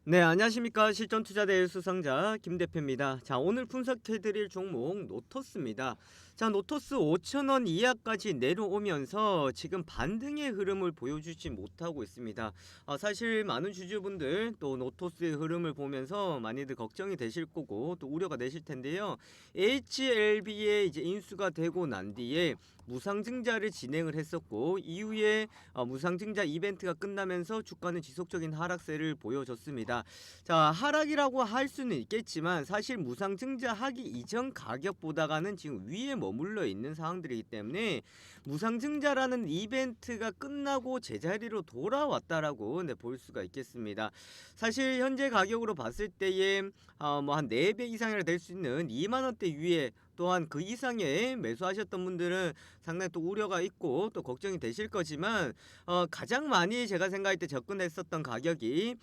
네, 안녕하십니까. 실전투자대회 수상자 김 대표입니다. 자, 오늘 분석해드릴 종목 노토스입니다. 자, 노토스 5,000원 이하까지 내려오면서 지금 반등의 흐름을 보여주지 못하고 있습니다. 사실 많은 주주분들 또 노토스의 흐름을 보면서 많이들 걱정이 되실 거고 또 우려가 되실 텐데요. HLB에 이제 인수가 되고 난 뒤에 무상증자를 진행을 했었고 이후에 무상증자 이벤트가 끝나면서 주가는 지속적인 하락세를 보여줬습니다. 자, 하락이라고 할 수는 있겠지만 사실 무상증자하기 이전 가격보다가는 지금 위에 머물러 있는 상황들이기 때문에 무상증자라는 이벤트가 끝나고 제자리로 돌아왔다라고 볼 수가 있겠습니다. 사실 현재 가격으로 봤을 때에 뭐 한 4배 이상이라 될 수 있는 2만원대 위에 또한 그 이상의 매수하셨던 분들은 상당히 또 우려가 있고 또 걱정이 되실 거지만 가장 많이 제가 생각할 때 접근했었던 가격이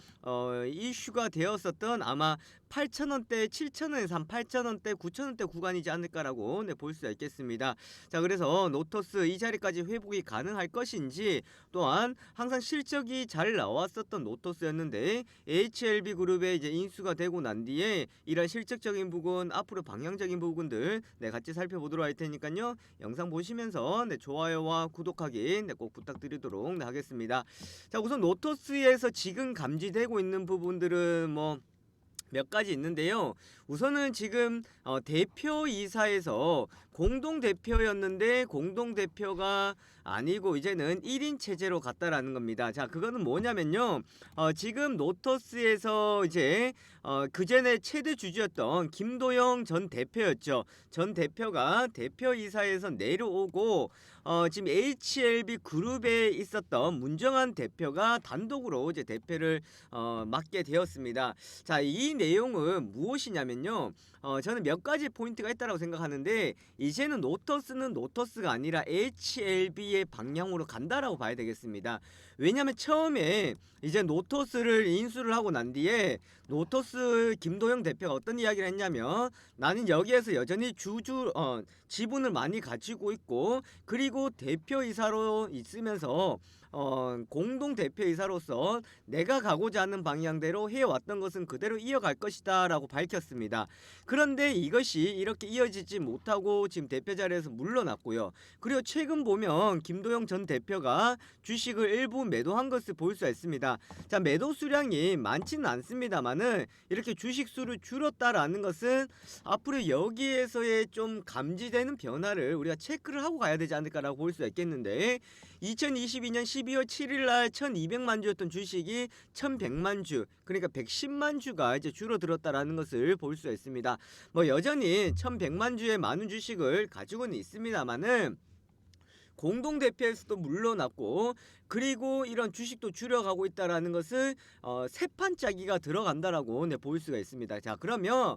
이슈가 되었었던 아마 8,000원대, 7,000원에서 한 8,000원대, 9,000원대 구간이지 않을까라고 볼 수가 있겠습니다. 자, 그래서 노토스 이 자리까지 회복이 가능할 것인지 또한 항상 실적이 잘 나왔었던 노토스였는데 HLB 그룹에 이제 인수가 되고 난 뒤에 이런 실적적인 부분 앞으로 방향적인 부분들 같이 살펴보도록 할 테니까요. 영상 보시면서 좋아요와 구독하기 꼭 부탁드리도록 하겠습니다. 자, 우선 노토스에서 지금 감지되고 있는 부분들은 뭐 몇 가지 있는데요. 우선은 지금 대표이사에서 공동대표였는데 공동대표가 아니고 이제는 1인 체제로 갔다라는 겁니다. 자, 그거는 뭐냐면요. 지금 노토스에서 이제 그전에 최대 주주였던 김도영 전 대표였죠. 전 대표가 대표이사에서 내려오고 지금 HLB 그룹에 있었던 문정한 대표가 단독으로 이제 대표를 맡게 되었습니다. 자, 이 내용은 무엇이냐면요. 저는 몇 가지 포인트가 있다고 생각하는데 이제는 노토스는 노토스가 아니라 HLB의 방향으로 간다라고 봐야 되겠습니다. 왜냐하면 처음에 이제 노토스를 인수를 하고 난 뒤에 노토스 김도영 대표가 어떤 이야기를 했냐면 나는 여기에서 여전히 지분을 많이 가지고 있고 그리고 대표이사로 있으면서 공동 대표이사로서 내가 가고자 하는 방향대로 해왔던 것은 그대로 이어갈 것이다 라고 밝혔습니다. 그런데 이것이 이렇게 이어지지 못하고 지금 대표 자리에서 물러났고요. 그리고 최근 보면 김도영 전 대표가 주식을 일부 매도한 것을 볼 수 있습니다. 자, 매도 수량이 많지는 않습니다만은 이렇게 주식 수를 줄였다라는 것은 앞으로 여기에서의 좀 감지되는 변화를 우리가 체크를 하고 가야 되지 않을까라고 볼 수 있겠는데 2022년 12월 7일 날 1,200만 주였던 주식이 1,100만 주, 그러니까 110만 주가 이제 줄어들었다라는 것을 볼 수 있습니다. 뭐 여전히 1,100만 주의 많은 주식을 가지고는 있습니다만은 공동대표에서도 물러났고 그리고 이런 주식도 줄여가고 있다라는 것을 세 판짜기가 들어간다라고 볼 수가 있습니다. 자, 그러면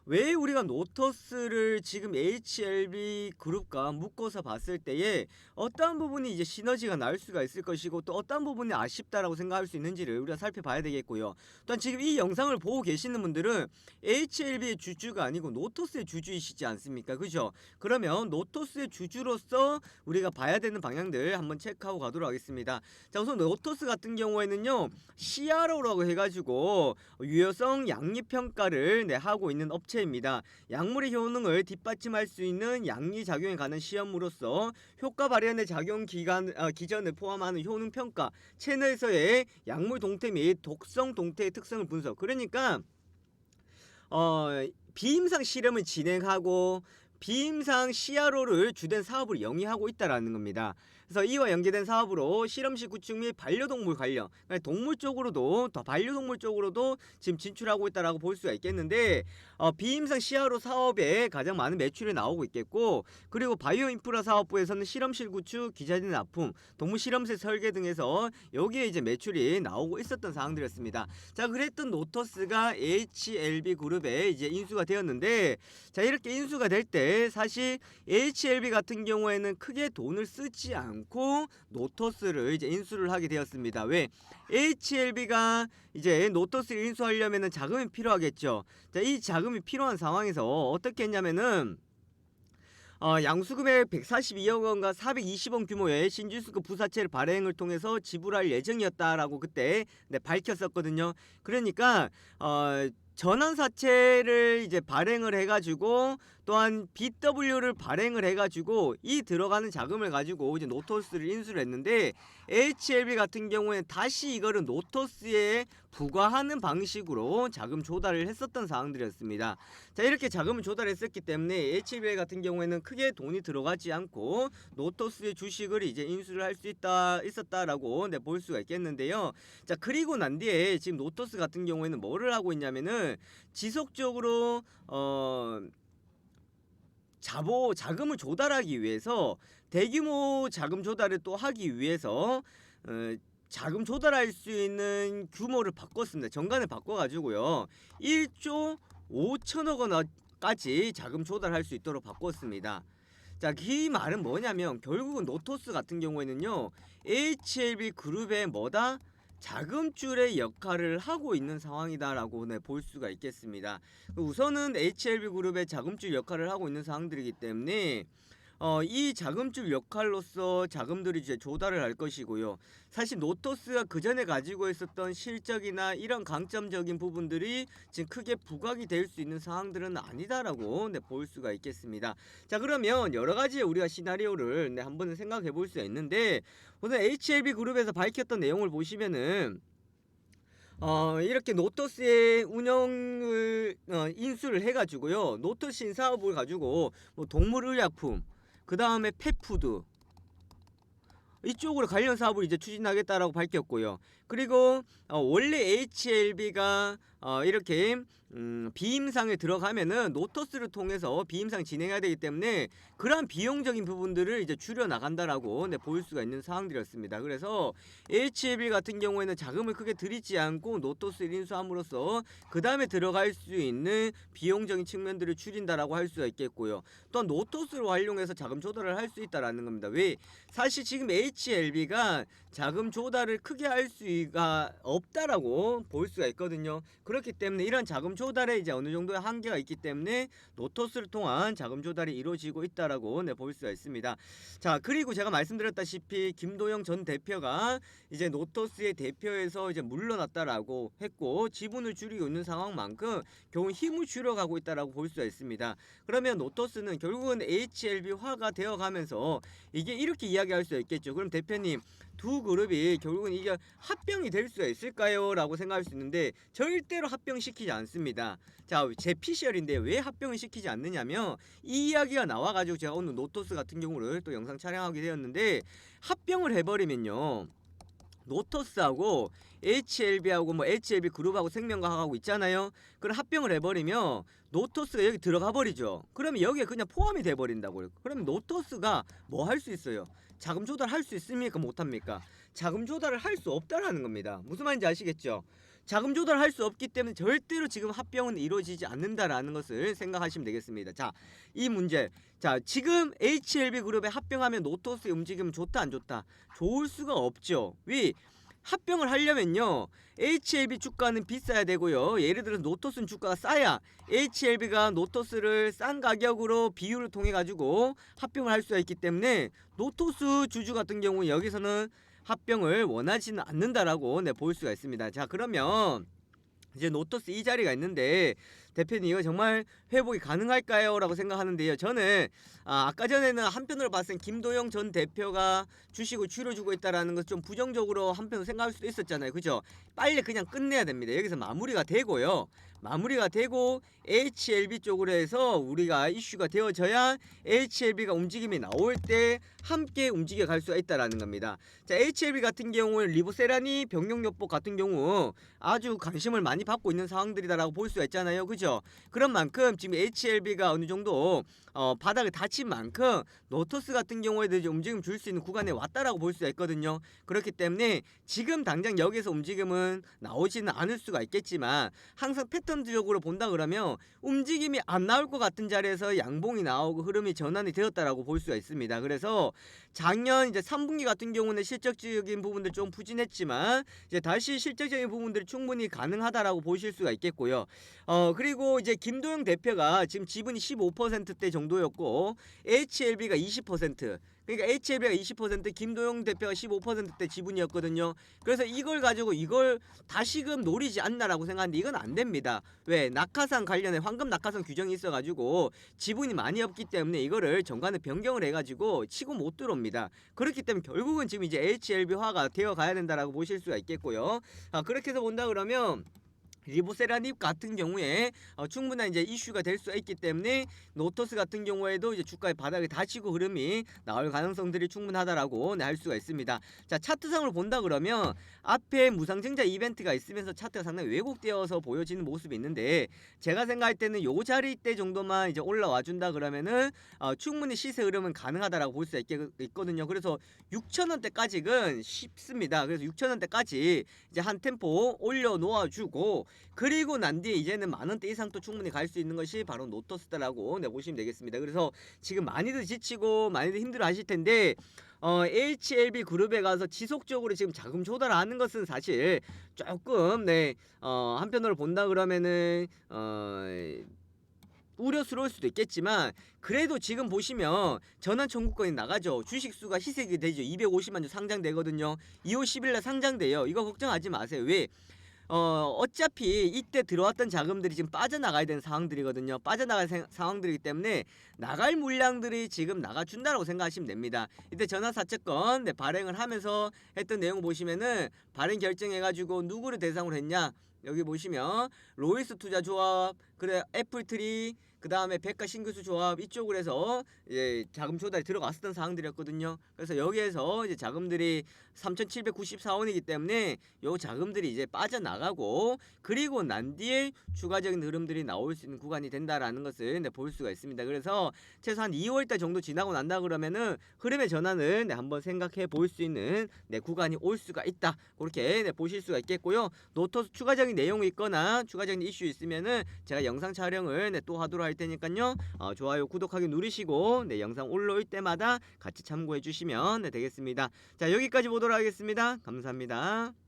왜 우리가 노토스를 지금 HLB 그룹과 묶어서 봤을 때에 어떠한 부분이 이제 시너지가 나올 수가 있을 것이고 또 어떠한 부분이 아쉽다라고 생각할 수 있는지를 우리가 살펴봐야 되겠고요. 또한 지금 이 영상을 보고 계시는 분들은 HLB의 주주가 아니고 노토스의 주주이시지 않습니까? 그죠? 그러면 노토스의 주주로서 우리가 봐야 되는 방향들 한번 체크하고 가도록 하겠습니다. 자, 우선 노토스 같은 경우에는요, CRO라고 해가지고 유효성 양리평가를 하고 있는 업체입니다. 약물의 효능을 뒷받침할 수 있는 양리작용에 관한 시험으로서 효과 발현의 작용 기전을 포함하는 효능평가, 체내에서의 약물 동태 및 독성 동태의 특성을 분석. 그러니까 비임상 실험을 진행하고 비임상 CRO를 주된 사업을 영위하고 있다라는 겁니다. 그래서 이와 연계된 사업으로 실험실 구축 및 반려동물 관련, 그러니까 동물 쪽으로도 더 반려동물 쪽으로도 지금 진출하고 있다라고 볼 수가 있겠는데 비임상 CRO 사업에 가장 많은 매출이 나오고 있겠고 그리고 바이오 인프라 사업부에서는 실험실 구축, 기자진 납품, 동물 실험실 설계 등에서 여기에 이제 매출이 나오고 있었던 사항들이었습니다. 자, 그랬던 노토스가 HLB 그룹에 이제 인수가 되었는데 자, 이렇게 인수가 될 때 사실 HLB 같은 경우에는 크게 돈을 쓰지 않고 노토스를 이제 인수를 하게 되었습니다. 왜? HLB가 이제 노토스를 인수하려면은 자금이 필요하겠죠. 자, 이 자금이 필요한 상황에서 어떻게 했냐면은 양수금액 142억 원과 420원 규모의 신주수급 부사채를 발행을 통해서 지불할 예정이었다라고 그때 네, 밝혔었거든요. 그러니까 전환사채를 이제 발행을 해가지고 또한 BW를 발행을 해가지고 이 들어가는 자금을 가지고 이제 노토스를 인수를 했는데 HLB 같은 경우에는 다시 이거를 노토스에 부과하는 방식으로 자금 조달을 했었던 사항들이었습니다. 자, 이렇게 자금을 조달했었기 때문에 HLB 같은 경우에는 크게 돈이 들어가지 않고 노토스의 주식을 이제 인수를 할 수 있었다라고 네, 볼 수가 있겠는데요. 자, 그리고 난 뒤에 지금 노토스 같은 경우에는 뭐를 하고 있냐면은 지속적으로 자금을 조달하기 위해서 대규모 자금 조달을 또 하기 위해서 자금 조달할 수 있는 규모를 바꿨습니다. 정관을 바꿔가지고요 1조 5천억 원까지 자금 조달할 수 있도록 바꿨습니다. 자, 이 말은 뭐냐면 결국은 노토스 같은 경우에는요 HLB 그룹의 뭐다? 자금줄의 역할을 하고 있는 상황이다라고 네, 볼 수가 있겠습니다. 우선은 HLB 그룹의 자금줄 역할을 하고 있는 상황들이기 때문에 이 자금줄 역할로서 자금들이 이제 조달을 할 것이고요. 사실 노토스가 그 전에 가지고 있었던 실적이나 이런 강점적인 부분들이 지금 크게 부각이 될 수 있는 상황들은 아니다라고 네, 볼 수가 있겠습니다. 자, 그러면 여러 가지 우리가 시나리오를 네, 한번 생각해 볼 수 있는데 우선 HLB 그룹에서 밝혔던 내용을 보시면은 이렇게 노토스의 운영을 인수를 해가지고요 노토스 신사업을 가지고 뭐 동물의약품 그 다음에 펫푸드 이쪽으로 관련 사업을 이제 추진하겠다라고 밝혔고요. 그리고 원래 HLB가 이렇게 비임상에 들어가면은 노토스를 통해서 비임상 진행해야 되기 때문에 그러한 비용적인 부분들을 이제 줄여 나간다라고 네, 볼 수가 있는 상황들이었습니다. 그래서 HLB 같은 경우에는 자금을 크게 들이지 않고 노토스를 인수함으로써 그 다음에 들어갈 수 있는 비용적인 측면들을 줄인다라고 할 수가 있겠고요. 또한 노토스를 활용해서 자금 조달을 할 수 있다라는 겁니다. 왜? 사실 지금 HLB가 자금 조달을 크게 할 수가 없다라고 볼 수가 있거든요. 그렇기 때문에 이런 자금 조달에 이제 어느 정도의 한계가 있기 때문에 노토스를 통한 자금 조달이 이루어지고 있다라고 네, 볼 수가 있습니다. 자, 그리고 제가 말씀드렸다시피 김도영 전 대표가 이제 노토스의 대표에서 이제 물러났다라고 했고 지분을 줄이고 있는 상황만큼 결국 힘을 줄여가고 있다라고 볼 수가 있습니다. 그러면 노토스는 결국은 HLB화가 되어가면서 이게 이렇게 이야기할 수 있겠죠. 그럼 대표님 두 그룹이 결국은 이게 합병이 될 수가 있을까요? 라고 생각할 수 있는데 절대로 합병시키지 않습니다. 자, 제 피셜인데 왜 합병을 시키지 않느냐면 이 이야기가 나와가지고 제가 오늘 노토스 같은 경우를 또 영상 촬영하게 되었는데 합병을 해버리면요 노토스하고 HLB하고 뭐 HLB 그룹하고 생명과학하고 있잖아요. 그럼 합병을 해버리면 노토스가 여기 들어가 버리죠. 그러면 여기에 그냥 포함이 돼 버린다고요. 그러면 노토스가 뭐 할 수 있어요? 자금 조달할 수 있습니까? 못합니까? 자금 조달을 할 수 없다라는 겁니다. 무슨 말인지 아시겠죠? 자금 조달할 수 없기 때문에 절대로 지금 합병은 이루어지지 않는다라는 것을 생각하시면 되겠습니다. 자, 이 문제. 자, 지금 HLB 그룹에 합병하면 노토스의 움직임은 좋다 안 좋다? 좋을 수가 없죠. 왜? 합병을 하려면요 HLB 주가는 비싸야 되고요. 예를 들어서 노토스는 주가가 싸야 HLB가 노토스를 싼 가격으로 비율을 통해 가지고 합병을 할 수가 있기 때문에 노토스 주주 같은 경우 여기서는 합병을 원하지는 않는다라고 네, 볼 수가 있습니다. 자, 그러면 이제 노토스 이 자리가 있는데 대표님 이거 정말 회복이 가능할까요? 라고 생각하는데요. 저는 아까 전에는 한편으로 봤을 땐 김도영 전 대표가 주식을 줄여주고 있다라는 것 좀 부정적으로 한편으로 생각할 수도 있었잖아요. 그죠? 빨리 그냥 끝내야 됩니다. 여기서 마무리가 되고요. 마무리가 되고 HLB 쪽으로 해서 우리가 이슈가 되어져야 HLB가 움직임이 나올 때 함께 움직여 갈 수가 있다라는 겁니다. 자, HLB 같은 경우는 리보세라니 병용요법 같은 경우 아주 관심을 많이 받고 있는 상황들이다라고 볼 수가 있잖아요. 그죠? 그런 만큼 지금 HLB가 어느 정도 바닥을 다친 만큼 노토스 같은 경우에도 이제 움직임 줄 수 있는 구간에 왔다라고 볼 수가 있거든요. 그렇기 때문에 지금 당장 여기서 움직임은 나오지는 않을 수가 있겠지만 항상 패턴적으로 본다 그러면 움직임이 안 나올 것 같은 자리에서 양봉이 나오고 흐름이 전환이 되었다라고 볼 수가 있습니다. 그래서 작년 이제 3분기 같은 경우는 실적적인 부분들 좀 부진했지만 이제 다시 실적적인 부분들이 충분히 가능하다라고 보실 수가 있겠고요. 그리고 그리고 이제 김도영 대표가 지금 지분이 15%대 정도였고 HLB가 20%. 그러니까 HLB가 20%, 김도영 대표가 15%대 지분이었거든요. 그래서 이걸 가지고 이걸 다시금 노리지 않나라고 생각하는데 이건 안 됩니다. 왜? 낙하산 관련해 황금 낙하산 규정이 있어가지고 지분이 많이 없기 때문에 이거를 정관을 변경을 해가지고 치고 못 들어옵니다. 그렇기 때문에 결국은 지금 이제 HLB화가 되어 가야 된다라고 보실 수가 있겠고요. 그렇게 해서 본다 그러면 리보세라닙 같은 경우에 충분한 이제 이슈가 될 수 있기 때문에 노토스 같은 경우에도 이제 주가의 바닥을 다치고 흐름이 나올 가능성들이 충분하다라고 할 수가 있습니다. 자, 차트상으로 본다 그러면 앞에 무상증자 이벤트가 있으면서 차트가 상당히 왜곡되어서 보여지는 모습이 있는데 제가 생각할 때는 요 자리 때 정도만 이제 올라와 준다 그러면은 충분히 시세 흐름은 가능하다라고 볼 수 있거든요. 그래서 6,000원대까지는 쉽습니다. 그래서 6,000원대까지 이제 한 템포 올려 놓아 주고 그리고 난 뒤에 이제는 만원대 이상 또 충분히 갈 수 있는 것이 바로 노토스다라고 보시면 되겠습니다. 그래서 지금 많이들 지치고 많이들 힘들어 하실 텐데 HLB 그룹에 가서 지속적으로 지금 자금 조달하는 것은 사실 조금 한편으로 본다 그러면은 우려스러울 수도 있겠지만 그래도 지금 보시면 전환 청구권이 나가죠. 주식수가 희색이 되죠. 250만 주 상장되거든요. 2월 10일날 상장돼요. 이거 걱정하지 마세요. 왜? 어차피 이때 들어왔던 자금들이 지금 빠져나가야 되는 상황들이거든요. 빠져나갈 상황들이기 때문에 나갈 물량들이 지금 나가준다라고 생각하시면 됩니다. 이때 전환사채권 발행을 하면서 했던 내용 보시면은 발행 결정해가지고 누구를 대상으로 했냐? 여기 보시면 로이스 투자조합, 그래 애플트리, 그 다음에 백가 신규수 조합 이쪽으로 해서 자금 조달이 들어갔었던 사항들이었거든요. 그래서 여기에서 이제 자금들이 3,794원이기 때문에 요 자금들이 이제 빠져나가고 그리고 난 뒤에 추가적인 흐름들이 나올 수 있는 구간이 된다라는 것을 볼 수가 있습니다. 그래서 최소한 2월달 정도 지나고 난다 그러면은 흐름의 전환을 한번 생각해 볼 수 있는 구간이 올 수가 있다. 그렇게 보실 수가 있겠고요. 노토스 추가적인 내용이 있거나 추가적인 이슈 있으면은 제가 영상 촬영을 또 하도록 할 테니까요. 좋아요, 구독하기 누르시고 영상 올라올 때마다 같이 참고해 주시면 되겠습니다. 자, 여기까지 보도록 하겠습니다. 감사합니다.